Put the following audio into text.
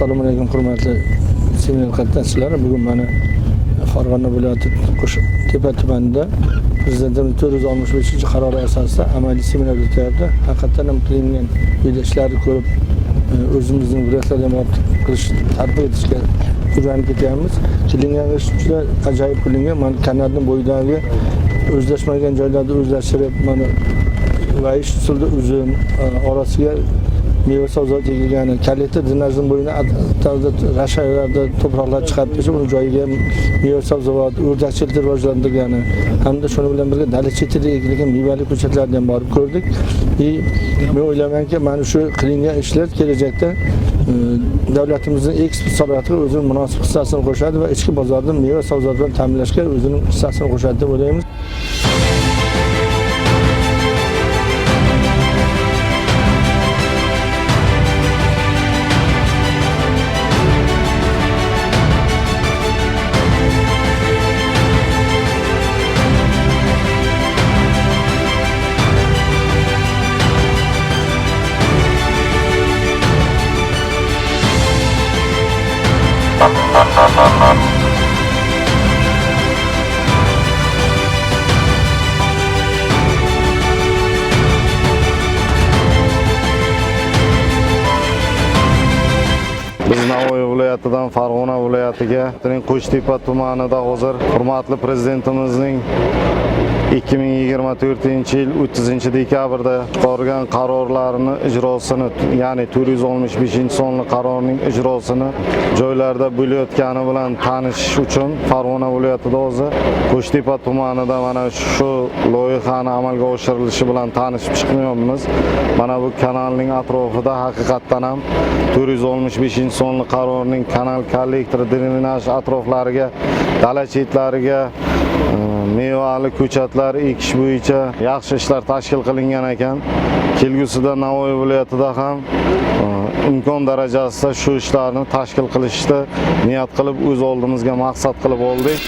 Assalomu alaykum hurmatli seminar qatnashchilari. Bugun mana Farg'ona viloyati Qo'shtepa tumanida Prezidentimiz 465-qarori asosida amaliy seminar o'tyapti. Haqiqatan ham qilingan ishlarni ko'rib o'zimizning viloyatlarga qilish tarbiya etishga urganib ketyapmiz. Qilingan ish juda ajoyib qilingan. Mana kanalning bo'yidagi o'zlashmagan joylarda o'zlashtirib, mana va ish usulida uzun orasiga meva sabzavot ekilgani, kalita drenajning bo'yini rashalarda to'proqlar chiqarib tashlab, uni joyiga meva sabzavot, o'rdakchilik rivojlantirgani hamda shuni bilan birga dala chetida ekilgan mevali ko'chatlarni ham borib ko'rdik. Men o'ylaymanki, mana shu qilingan ishlar kelajakda davlatimizning eksport sanoatiga o'zining munosib hissasini qo'shadi va ichki bozorda meva sabzavot bilan ta'minlashga o'zining hissasini qo'shadi deb o'ylaymiz. Biz Navoiy viloyatidan Farg'ona viloyatiga, Qo'shtepa tumanida hozir hurmatli prezidentimizning 2024-yil 30-dekabrda chiqargan qarorlarini ijrosini, ya'ni 465-sonli qarorning ijrosini joylarda bo'layotgani bilan tanishish uchun Farg'ona viloyatida hozir Qo'shtepa tumanida mana shu loyihani amalga oshirilishi bilan tanishib chiqyapmiz. Mana bu kanalning atrofida haqiqatdan ham 465-sonli qarorning kanal kollektor drenaj atroflariga, dala chetlariga mevali ko'chatlar ekish bo'yicha yaxshi ishlar tashkil qilingan ekan. Kelgusida Navoiy viloyatida ham imkon darajasida shu ishlarni tashkil qilishni niyat qilib o'z oldimizga maqsad qilib oldik.